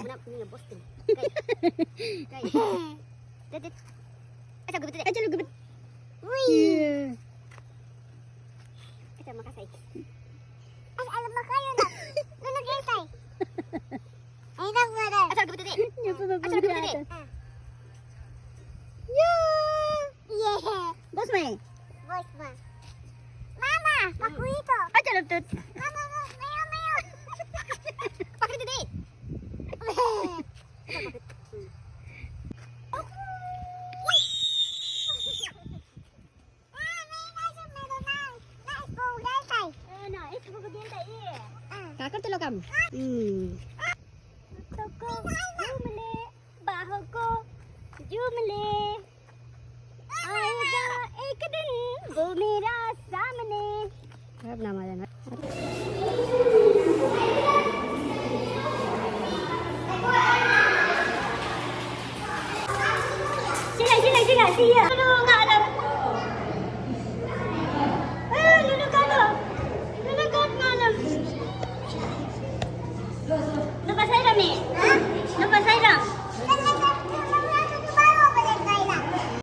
Punya bos tu. Kai. Tet. Aja gubet. Aja lu gubet. Wih. Aja makasih. Alam makayo na. Lulu gentay. Ay na wala. Aja gubet tet. Aja gubet tet. Ya. Yeah. Bos mai. Bos ma. Mama, paku itu. Aja lu tet. Mama, mayo. Pakai tet. Kakak tu lokam. Toko jumle, baho ko jumle. आएगा एक दिन वो मेरा सामने. Apa namanya? Sila, siya. Ano nga alam? Lulukat nga alam. Napasay kami.